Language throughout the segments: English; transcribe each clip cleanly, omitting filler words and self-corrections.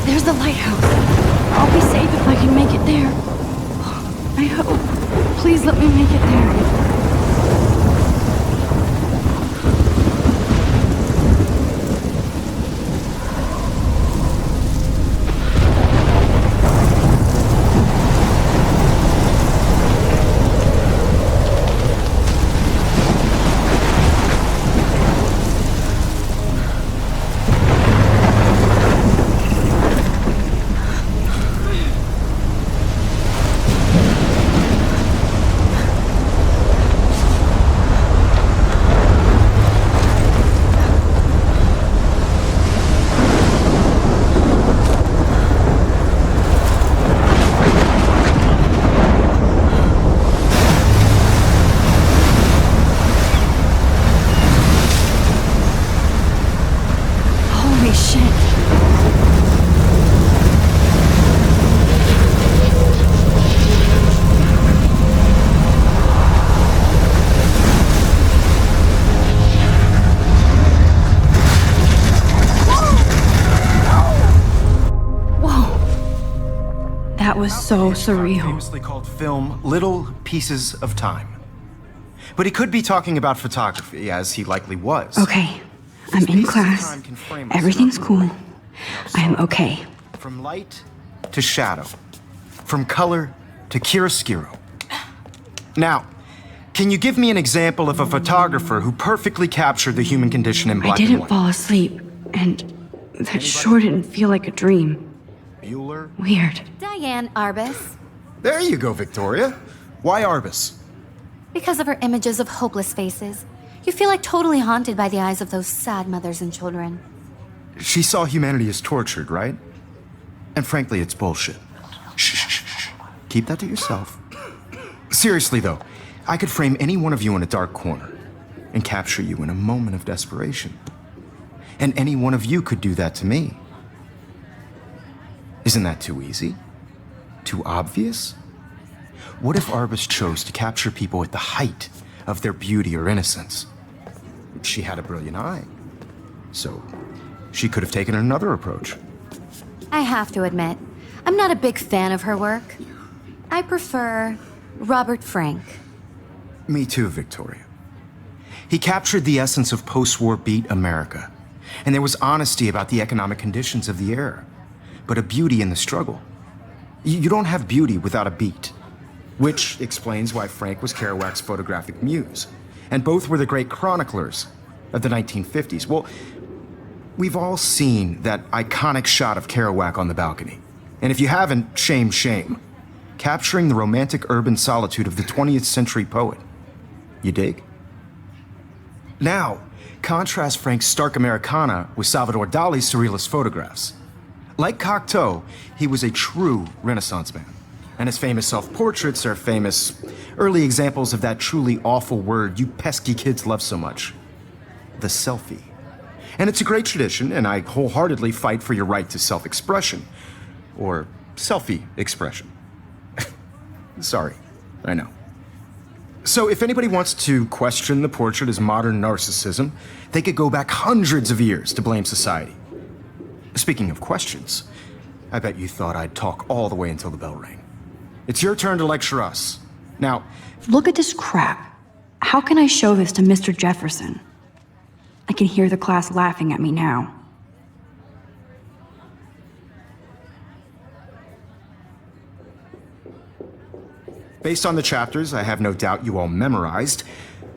There's the lighthouse. I'll be safe if I can make it there. I hope. Please let me make it there. That was so surreal. Famously called film Little Pieces of Time. But he could be talking about photography, as he likely was. Okay, I'm in class. Everything's cool. I'm okay. From light to shadow. From color to chiaroscuro. Now, can you give me an example of a photographer who perfectly captured the human condition in black and white? I didn't fall asleep, and that sure didn't feel like a dream. Bueller? Weird. Diane Arbus. There you go, Victoria. Why Arbus? Because of her images of hopeless faces. You feel like totally haunted by the eyes of those sad mothers and children. She saw humanity as tortured, right? And frankly, it's bullshit. Shh, shh, shh. Keep that to yourself. Seriously, though, I could frame any one of you in a dark corner and capture you in a moment of desperation. And any one of you could do that to me. Isn't that too easy? Too obvious? What if Arbus chose to capture people at the height of their beauty or innocence? She had a brilliant eye. So, she could have taken another approach. I have to admit, I'm not a big fan of her work. I prefer Robert Frank. Me too, Victoria. He captured the essence of post-war beat America. And there was honesty about the economic conditions of the era, but a beauty in the struggle. You don't have beauty without a beat. Which explains why Frank was Kerouac's photographic muse. And both were the great chroniclers of the 1950s. Well, we've all seen that iconic shot of Kerouac on the balcony. And if you haven't, shame, shame. Capturing the romantic urban solitude of the 20th century poet. You dig? Now, contrast Frank's stark Americana with Salvador Dali's surrealist photographs. Like Cocteau, he was a true Renaissance man. And his famous self-portraits are famous early examples of that truly awful word you pesky kids love so much. The selfie. And it's a great tradition, and I wholeheartedly fight for your right to self-expression. Or selfie expression. Sorry, I know. So if anybody wants to question the portrait as modern narcissism, they could go back hundreds of years to blame society. Speaking of questions, I bet you thought I'd talk all the way until the bell rang. It's your turn to lecture us. Now, Look at this crap. How can I show this to Mr. Jefferson? I can hear the class laughing at me now. based on the chapters I have no doubt you all memorized,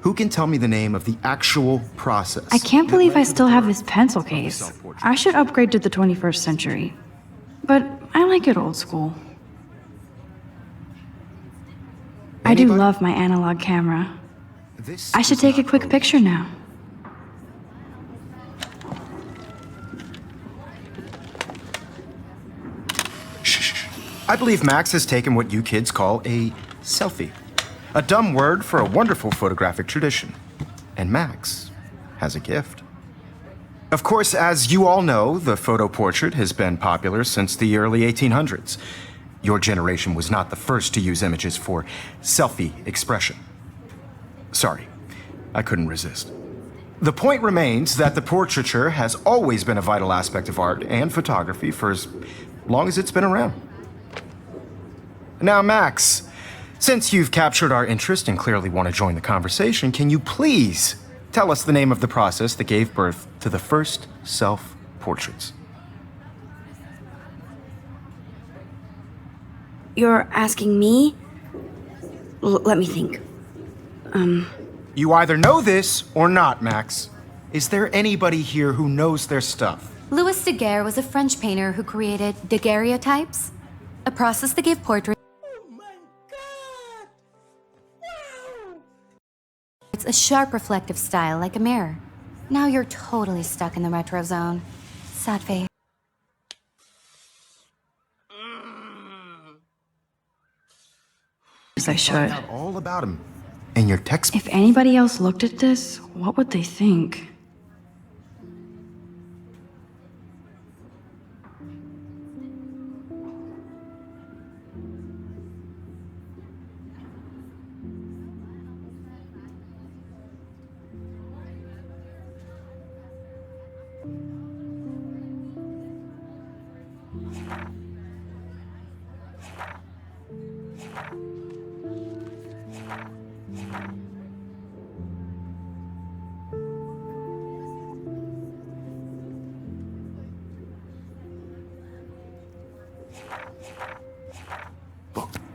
who can tell me the name of the actual process? I can't believe I still have this pencil case. I should upgrade to the 21st century. But I like it old school. I do love my analog camera. I should take a quick picture now. Shh. I believe Max has taken what you kids call a selfie. A dumb word for a wonderful photographic tradition. And Max has a gift. Of course, as you all know, the photo portrait has been popular since the early 1800s. Your generation was not the first to use images for selfie expression. Sorry, I couldn't resist. The point remains that the portraiture has always been a vital aspect of art and photography for as long as it's been around. Now, Max, since you've captured our interest and clearly want to join the conversation, can you please tell us the name of the process that gave birth to the first self-portraits? You're asking me? Let me think. You either know this or not, Max. Is there anybody here who knows their stuff? Louis Daguerre was a French painter who created daguerreotypes, a process that gave portraits a sharp reflective style like a mirror. Now you're totally stuck in the retro zone. Sad face. As I should. Find out all about him. And your text. If anybody else looked at this, what would they think?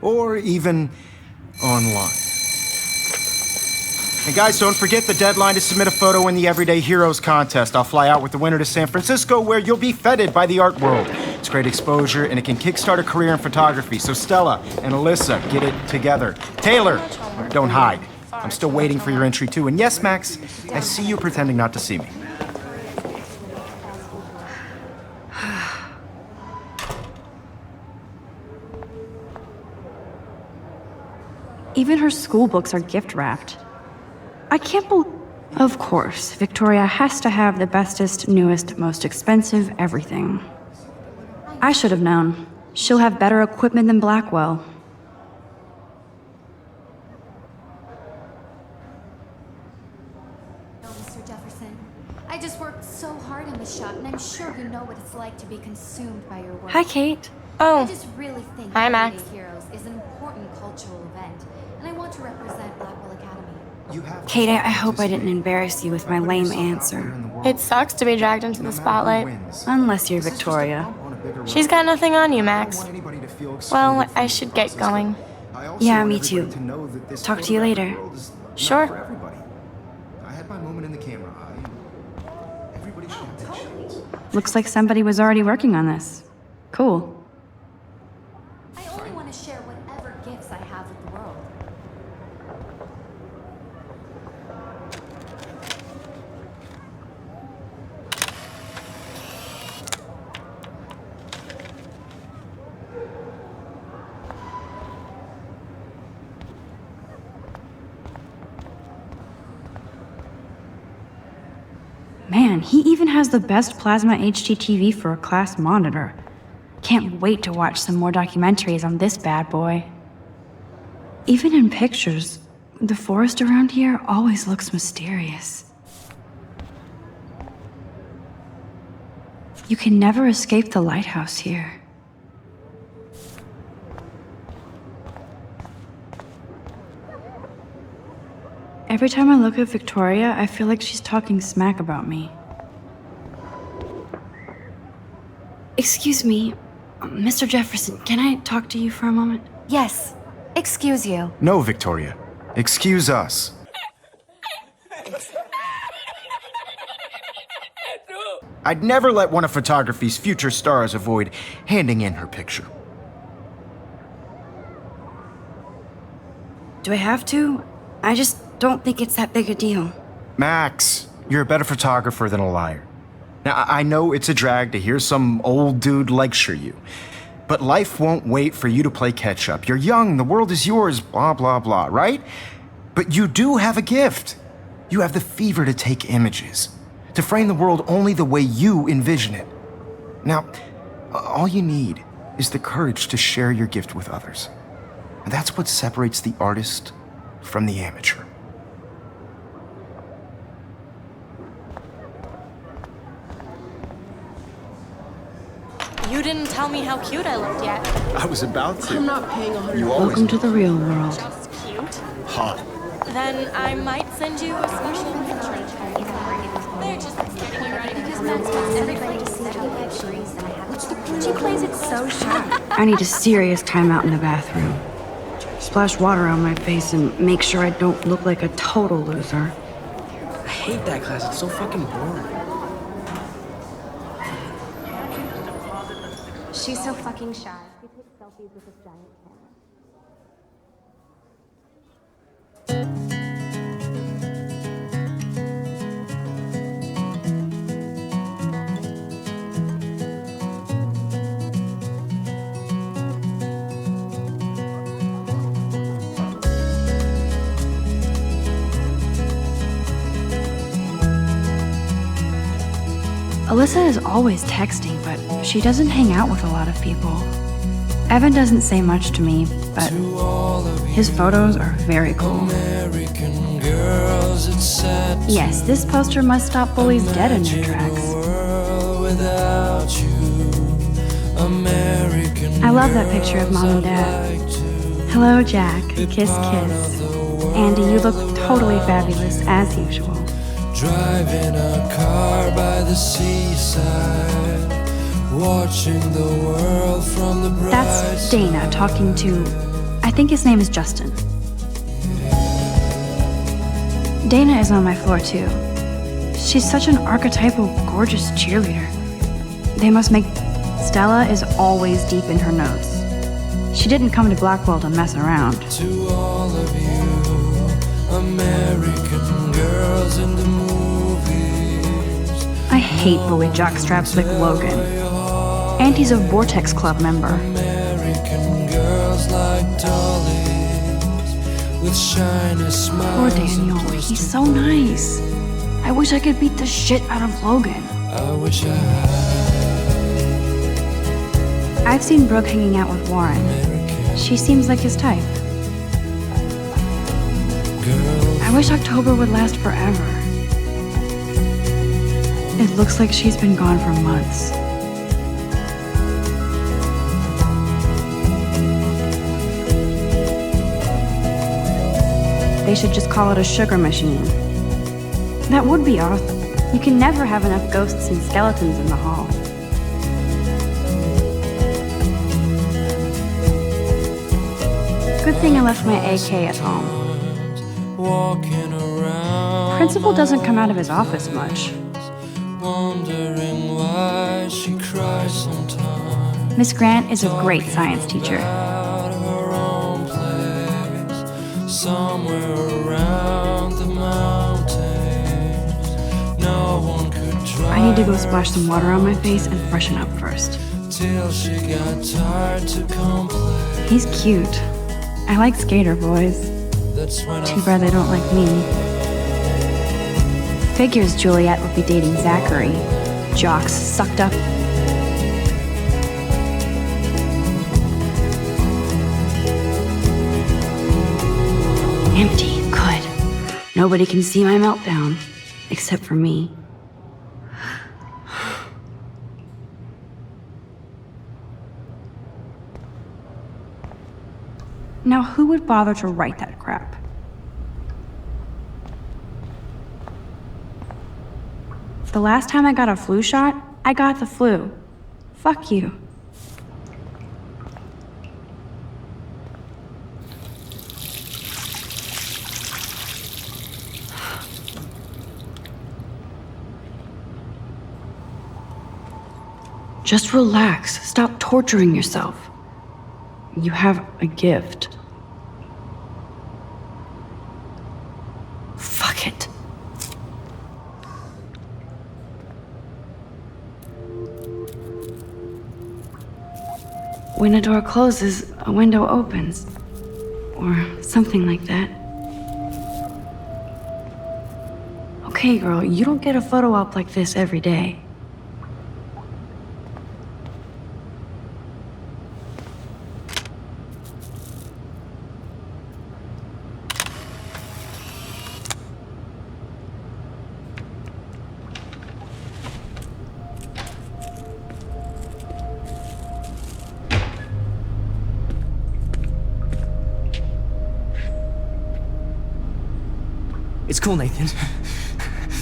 Or even online. And guys, don't forget the deadline to submit a photo in the Everyday Heroes contest. I'll fly out with the winner to San Francisco, where you'll be feted by the art world. It's great exposure, and it can kickstart a career in photography. So Stella and Alyssa, get it together. Taylor, don't hide. I'm still waiting for your entry too. And yes, Max, I see you pretending not to see me. Even her school books are gift wrapped. I can't believe. Of course, Victoria has to have the bestest, newest, most expensive everything. I should have known. She'll have better equipment than Blackwell. Oh, Mr. Jefferson, I just worked so hard on this shot, and I'm sure you know what it's like to be consumed by your work. Hi, Kate. I Oh, just really think Hi, Max. Everyday Heroes is an important cultural event, and I want to represent Blackwell Academy. Kate, I hope I didn't embarrass you with my lame answer. it sucks to be dragged into the spotlight. Unless you're Victoria. She's got nothing on you, Max. Well, I should get going. Yeah, me too. Talk to you later. Sure. I had my moment in the camera eye. Everybody should have their chance. Looks like somebody was already working on this. Cool. I only want to share whatever gifts I have with the world. Man, he even has the best plasma HDTV for a class monitor. Can't wait to watch some more documentaries on this bad boy. Even in pictures, the forest around here always looks mysterious. You can never escape the lighthouse here. Every time I look at Victoria, I feel like she's talking smack about me. Excuse me, Mr. Jefferson, can I talk to you for a moment? Yes. Excuse you. No, Victoria. Excuse us. I'd never let one of photography's future stars avoid handing in her picture. Do I have to? I just don't think it's that big a deal. Max, you're a better photographer than a liar. Now, I know it's a drag to hear some old dude lecture you, but life won't wait for you to play catch up. You're young, the world is yours, blah, blah, blah, right? But you do have a gift. You have the fever to take images, to frame the world only the way you envision it. Now, all you need is the courage to share your gift with others. And that's what separates the artist from the amateur. tell me how cute I looked yet. I was about to. I'm not paying 100. You always Welcome to the real world. Just cute. hot. Then I might send you a special picture. They're just getting you ready Because Max wants everybody to see how good she is. She plays it so sharp. I need a serious timeout in the bathroom. Splash water on my face and make sure I don't look like a total loser. I hate that class. It's so fucking boring. She's so fucking shy. She takes selfies with this giant camera. Alyssa is always texting, but she doesn't hang out with a lot of people. Evan doesn't say much to me, but his photos are very cool. Yes, this poster must stop bullies dead in their tracks. I love that picture of Mom and Dad. Hello, Jack. Kiss, kiss. Andy, you look totally fabulous, as usual. Driving a car by the seaside, watching the world from the bright That's Dana talking to, I think his name is Justin. Dana is on my floor too. She's such an archetypal, gorgeous cheerleader. They must make... Stella is always deep in her notes. She didn't come to Blackwell to mess around. To all of you, American girls in the movies. I hate bully jockstraps like Logan. And he's a Vortex Club member. American girls like dollies with shiny smiles. Poor Daniel, he's so nice. I wish I could beat the shit out of Logan. I wish I had I've seen Brooke hanging out with Warren. She seems like his type. girls. I wish October would last forever. It looks like she's been gone for months. They should just call it a sugar machine. That would be awesome. You can never have enough ghosts and skeletons in the hall. Good thing I left my AK at home. Walking around, Principal doesn't come out of his office much. wondering why she cries sometimes. Miss Grant is a great science teacher. Out of her own place, somewhere around the mountains. No one could drive I need to go splash some water on my face and freshen up first. till she got tired to complain. He's cute. I like skater boys. That's when Too bad they don't like me. Figures Juliet would be dating Zachary. Jocks sucked up. Empty. Good. Nobody can see my meltdown. Except for me. Now, who would bother to write that crap? The last time I got a flu shot, I got the flu. Fuck you. Just relax. Stop torturing yourself. You have a gift. Fuck it. When a door closes, a window opens. Or something like that. Okay, girl, you don't get a photo op like this every day. It's cool, Nathan.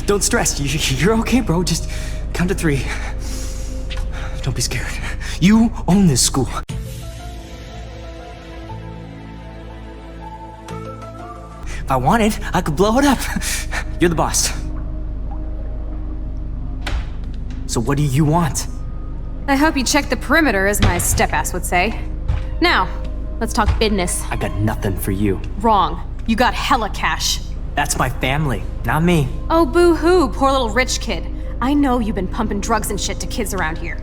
Don't stress. You're okay, bro. Just count to 3. Don't be scared. You own this school. If I wanted, I could blow it up. You're the boss. So what do you want? I hope you checked the perimeter, as my step-ass would say. Now, let's talk business. I got nothing for you. Wrong. You got hella cash. That's my family, not me. Oh, boo-hoo, poor little rich kid. I know you've been pumping drugs and shit to kids around here.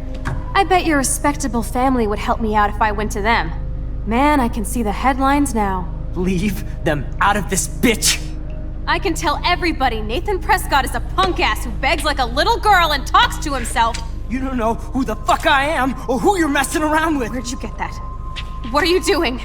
I bet your respectable family would help me out if I went to them. Man, I can see the headlines now. Leave them out of this bitch! I can tell everybody Nathan Prescott is a punk ass who begs like a little girl and talks to himself. You don't know who the fuck I am or who you're messing around with. Where'd you get that? What are you doing?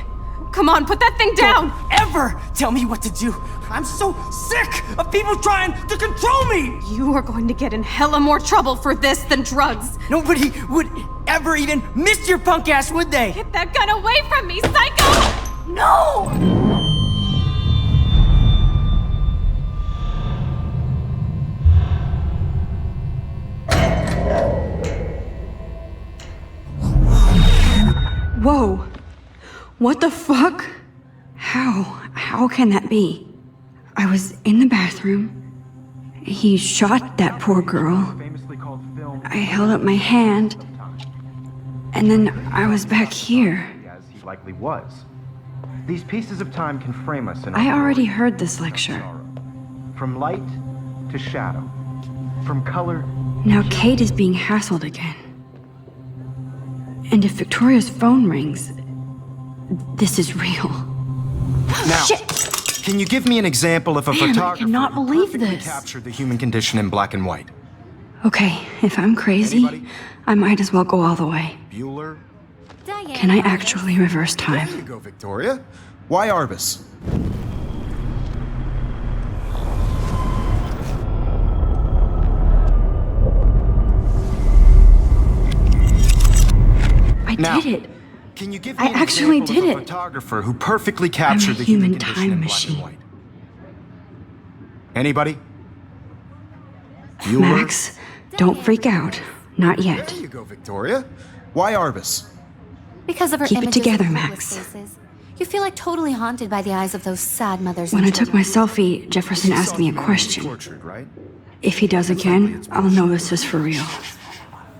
Come on, put that thing down! Don't ever tell me what to do. I'm so sick of people trying to control me. You are going to get in hella more trouble for this than drugs. Nobody would ever even miss your punk ass, would they? Get that gun away from me, psycho! No! Whoa. What the fuck? How can that be? I was in the bathroom. He shot that poor girl. I held up my hand. And then I was back here. As he likely was. These pieces of time can frame us in I already heard this lecture. From light to shadow. From color. Now Kate is being hassled again. And if Victoria's phone rings, this is real. Now, Shit! can you give me an example of a Man, I photographer cannot who believe perfectly this. captured the human condition in black and white? Okay, if I'm crazy, Anybody? I might as well go all the way. Bueller? Can I actually reverse There time? you go, Victoria. Why Arbus? I Now, did it. Can you give me I an actually example did of a it. photographer who perfectly captured the human condition time in black machine. and white? Anybody? Bueller? Max, don't freak out. Not yet. There you go, Victoria. Why Arbus? Because of her Keep it images of together, hopeless Max. faces, you feel like totally haunted by the eyes of those sad mothers. When I and took my children. selfie, Jefferson asked me a question. Tortured, right? If he does again, I'll know this is for real.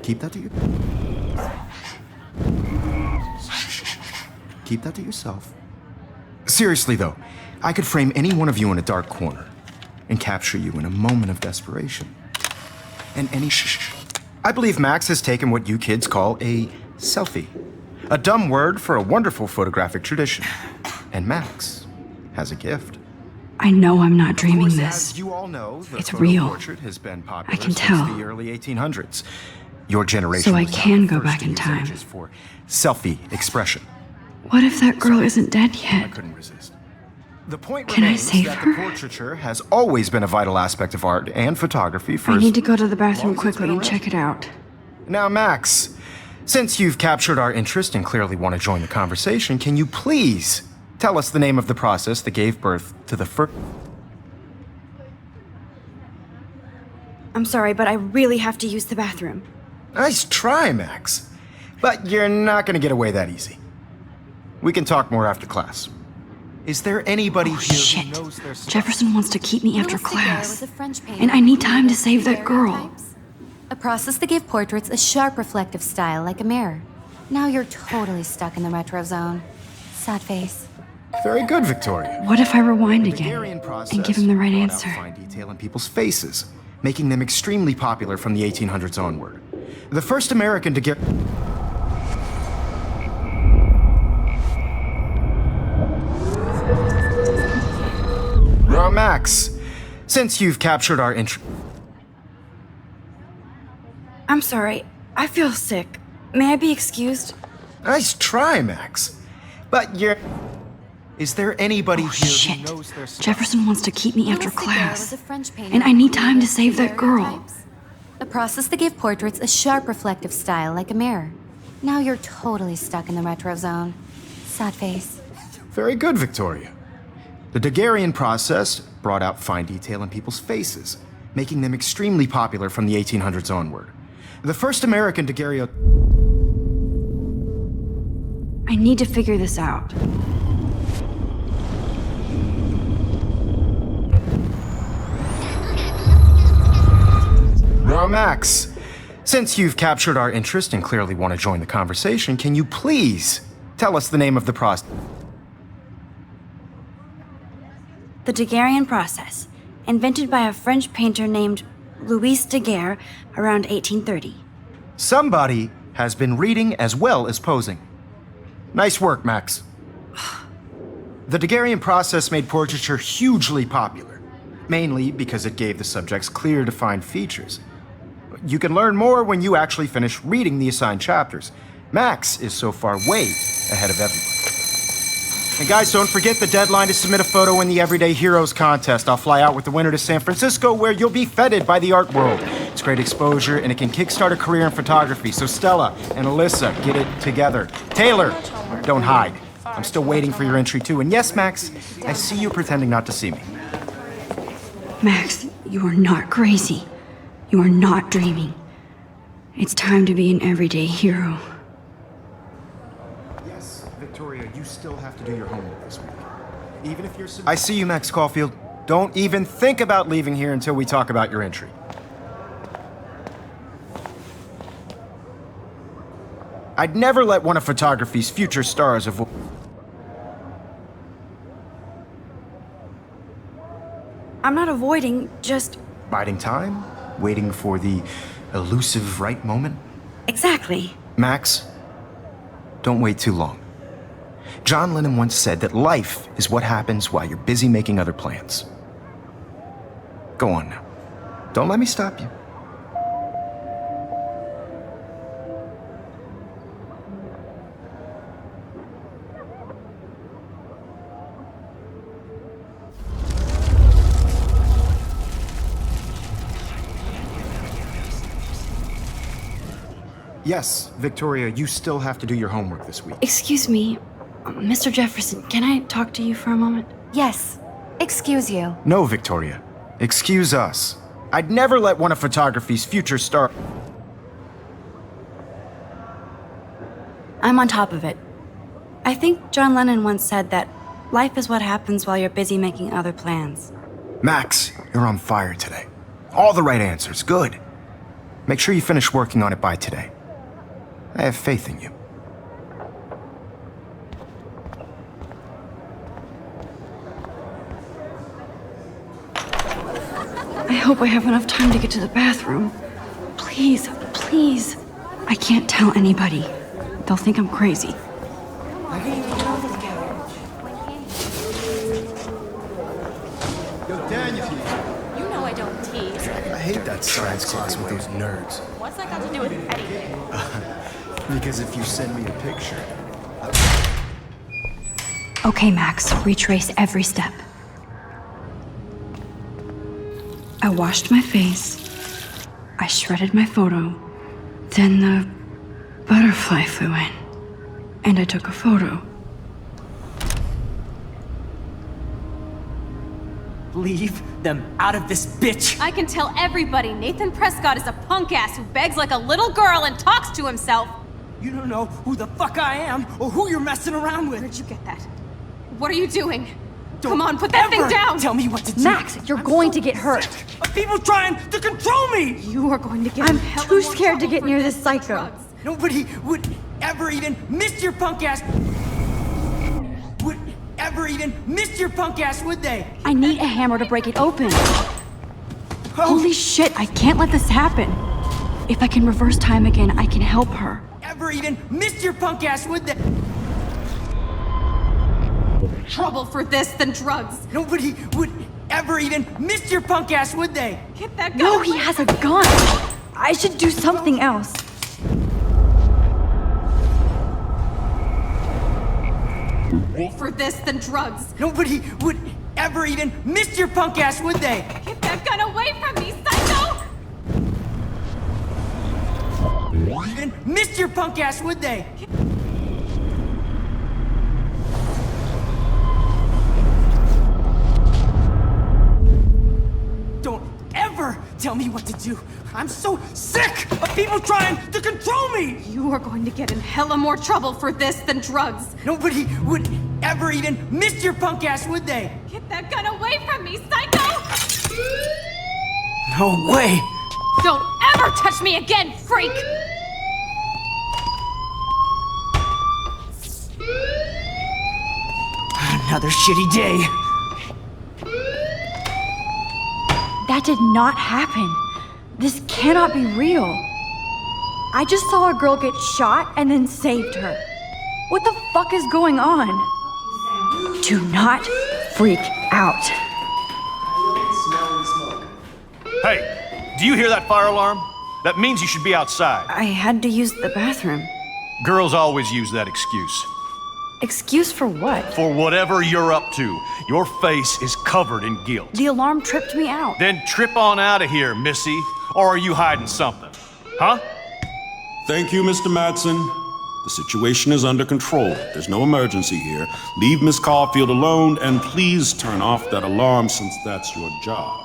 Keep that to you. Keep that to yourself. Seriously, though, I could frame any one of you in a dark corner and capture you in a moment of desperation. And any I believe Max has taken what you kids call a selfie. A dumb word for a wonderful photographic tradition. And Max has a gift. I know I'm not Of dreaming course, this. as you all know, the It's photo real. portrait has been popular I can since tell. the early 1800s. Your generation So I was not can the go first back to in use time. images for selfie expression. What if that girl isn't dead I yet? couldn't resist. The point Can I remains save that her? the portraiture has always been a vital aspect of art and photography for I as need to go to the bathroom long as it's quickly been and check it out. Now, Max, since you've captured our interest and clearly want to join the conversation, can you please tell us the name of the process that gave birth to the first... I'm sorry, but I really have to use the bathroom. Nice try, Max. But you're not going to get away that easy. We can talk more after class. Is there anybody Oh, here shit. who knows their stuff? Jefferson wants to keep me after Little cigar class. with a French painter And I need who time to made save that girl. stereotypes. A process that gave portraits a sharp reflective style like a mirror. Now you're totally stuck in the retro zone. Sad face. Very good, Victoria. What if I rewind The again Daguerrean process and give him the right brought out answer? fine detail in people's faces, making them extremely popular from the 1800s onward. The first American to get... Now, Max, since you've captured our interest... I'm sorry. I feel sick. May I be excused? Nice try, Max. But you're... Is there anybody Oh, here shit. who knows their stuff? Jefferson wants to keep me after Little cigar class. with a French painter And I need who time to made save that girl. stereotypes. A process that gave portraits a sharp reflective style like a mirror. Now you're totally stuck in the retro zone. Sad face. Very good, Victoria. The Daguerrean process brought out fine detail in people's faces, making them extremely popular from the 1800s onward. The first American daguerreotype... I need to figure this out. Now, Max, since you've captured our interest and clearly want to join the conversation, can you please tell us the name of the process? The Daguerrean process, invented by a French painter named Louis Daguerre around 1830. Somebody has been reading as well as posing. Nice work, Max. The Daguerrean process made portraiture hugely popular, mainly because it gave the subjects clear, defined features. You can learn more when you actually finish reading the assigned chapters. Max is so far way ahead of everyone. And guys, don't forget the deadline to submit a photo in the Everyday Heroes contest. I'll fly out with the winner to San Francisco, where you'll be feted by the art world. It's great exposure, and it can kickstart a career in photography. So Stella and Alyssa, get it together. Taylor, don't hide. I'm still waiting for your entry too. And yes, Max, I see you pretending not to see me. Max, you are not crazy. You are not dreaming. It's time to be an everyday hero. Yes, Victoria, you still have to do your homework this week. Even if you're... I see you, Max Caulfield. Don't even think about leaving here until we talk about your entry. I'd never let one of photography's future stars avoid... I'm not avoiding, just... biding time? Waiting for the elusive right moment? Exactly. Max, don't wait too long. John Lennon once said that life is what happens while you're busy making other plans. Go on now. Don't let me stop you. Yes, Victoria, you still have to do your homework this week. Excuse me, Mr. Jefferson, can I talk to you for a moment? Yes. Excuse you. No, Victoria. Excuse us. I'd never let one of photography's future star... I'm on top of it. I think John Lennon once said that life is what happens while you're busy making other plans. Max, you're on fire today. All the right answers. Good. Make sure you finish working on it by today. I have faith in you. I hope I have enough time to get to the bathroom. Please, please. I can't tell anybody. They'll think I'm crazy. Yo, Daniel. You know I don't tease. I hate that science class with those nerds. What's that got to do with anything? Because if you send me a picture... Okay, Max, retrace every step. I washed my face. I shredded my photo. Then the butterfly flew in. And I took a photo. Leave them out of this bitch! I can tell everybody Nathan Prescott is a punk ass who begs like a little girl and talks to himself. You don't know who the fuck I am or who you're messing around with. Where'd you get that? What are you doing? Don't Come on, put that thing ever down! Tell me what to do. Max, you're going to get hurt. Of people trying to control me! You are going to get I'm in hella too more scared to trouble get for near this this than psycho. drugs. Nobody would ever even miss your punk ass. Would ever even miss your punk ass, would they? I need a hammer to break it open. Holy shit, I can't let this happen. If I can reverse time again, I can help her. Ever even miss your punk ass, would they? Trouble for this than drugs. Nobody would ever even miss your punk ass, would they? Get that gun. No, away he has a gun. I should do something else. for this than drugs. Nobody would ever even miss your punk ass, would they? Get that gun away from me, psycho! Even miss your punk ass, would they? tell me what to do. I'm so sick of people trying to control me! You are going to get in hella more trouble for this than drugs. Nobody would ever even miss your punk ass, would they? Get that gun away from me, psycho! No way! Don't ever touch me again, freak! Another shitty day. That did not happen. This cannot be real. I just saw a girl get shot and then saved her. What the fuck is going on? Do not freak out. Hey, do you hear that fire alarm? That means you should be outside. I had to use the bathroom. Girls always use that excuse. Excuse for what? For whatever you're up to, your face is covered in guilt. The alarm tripped me out. Then trip on out of here, Missy. Or are you hiding something? Huh? Thank you, Mr. Madsen. The situation is under control. There's no emergency here. Leave Miss Caulfield alone, and please turn off that alarm since that's your job.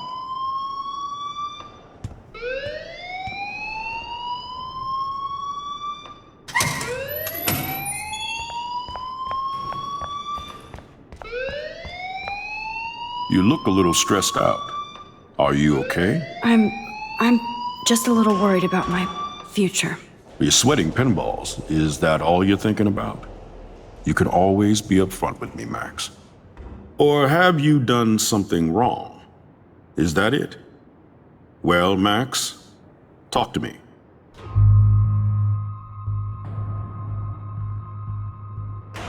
You look a little stressed out. Are you okay? I'm just a little worried about my future. You're sweating pinballs. Is that all you're thinking about? You can always be upfront with me, Max. Or have you done something wrong? Is that it? Well, Max, talk to me.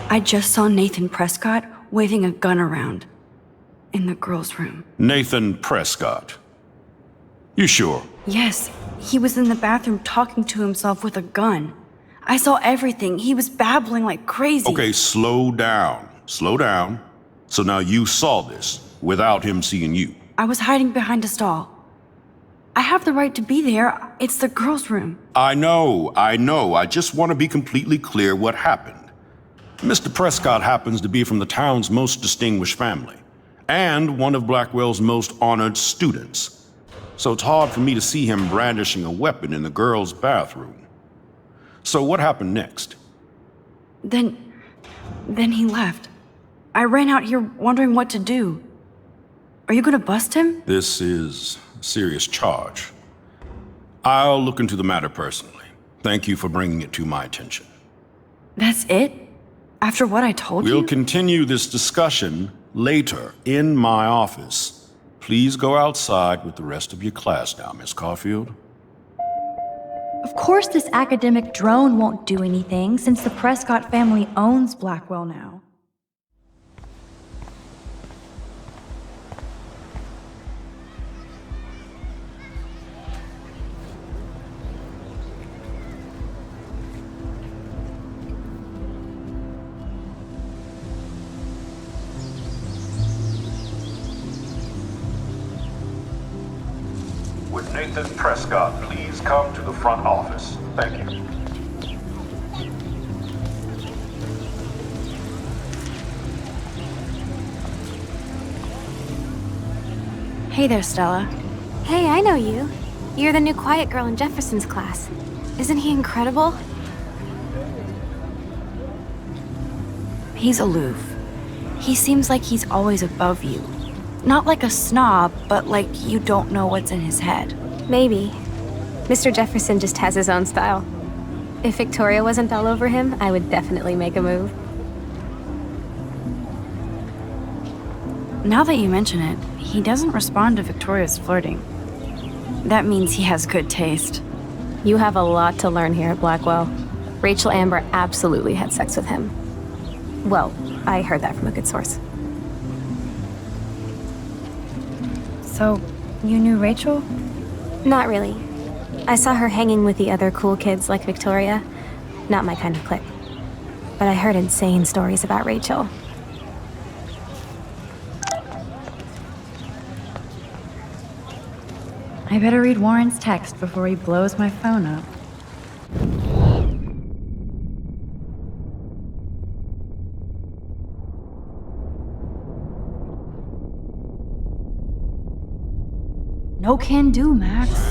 I just saw Nathan Prescott waving a gun around in the girls' room. Nathan Prescott. You sure? Yes, he was in the bathroom talking to himself with a gun. I saw everything. He was babbling like crazy. Okay, slow down. Slow down. So now you saw this without him seeing you. I was hiding behind a stall. I have the right to be there. It's the girls' room. I know. I just want to be completely clear what happened. Mr. Prescott happens to be from the town's most distinguished family, and one of Blackwell's most honored students. So it's hard for me to see him brandishing a weapon in the girls' bathroom. So what happened next? Then he left. I ran out here wondering what to do. Are you gonna bust him? This is a serious charge. I'll look into the matter personally. Thank you for bringing it to my attention. That's it? After what I told you? We'll continue this discussion later in my office. Please go outside with the rest of your class now, Miss Caulfield. Of course this academic drone won't do anything since the Prescott family owns Blackwell now. Would Nathan Prescott please come to the front office? Thank you. Hey there, Stella. Hey, I know you. You're the new quiet girl in Jefferson's class. Isn't he incredible? He's aloof. He seems like he's always above you. Not like a snob, but like you don't know what's in his head. Maybe. Mr. Jefferson just has his own style. If Victoria wasn't all over him, I would definitely make a move. Now that you mention it, he doesn't respond to Victoria's flirting. That means he has good taste. You have a lot to learn here at Blackwell. Rachel Amber absolutely had sex with him. Well, I heard that from a good source. So, you knew Rachel? Not really. I saw her hanging with the other cool kids like Victoria. Not my kind of clique. But I heard insane stories about Rachel. I better read Warren's text before he blows my phone up. No can do, Max.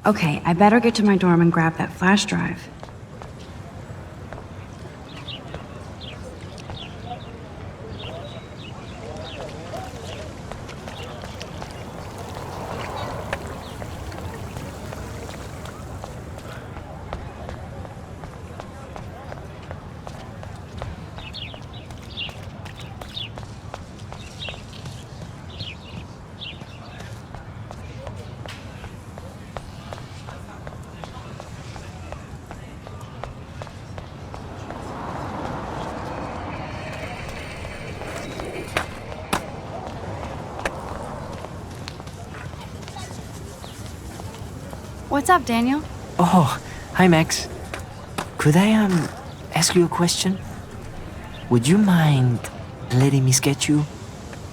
Okay, I better get to my dorm and grab that flash drive. What's up, Daniel? Oh, hi, Max. Could I, ask you a question? Would you mind letting me sketch you?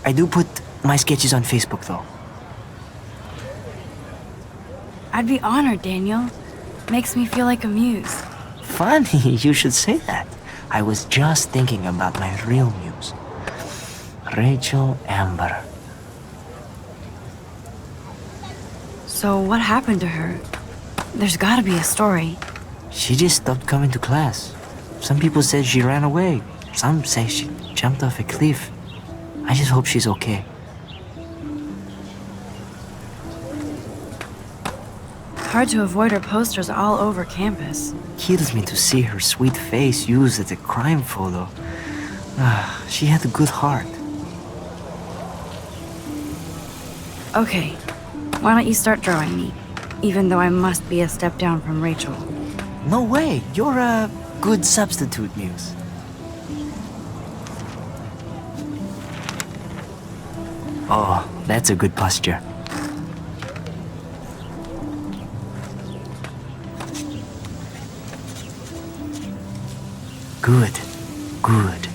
I do put my sketches on Facebook, though. I'd be honored, Daniel. Makes me feel like a muse. Funny, you should say that. I was just thinking about my real muse, Rachel Amber. So what happened to her? There's gotta be a story. She just stopped coming to class. Some people said she ran away. Some say she jumped off a cliff. I just hope she's okay. Hard to avoid her posters all over campus. Kills me to see her sweet face used as a crime photo. She had a good heart. Okay, why don't you start drawing me? Even though I must be a step down from Rachel. No way, you're a good substitute, Muse. Oh, that's a good posture. Good, good.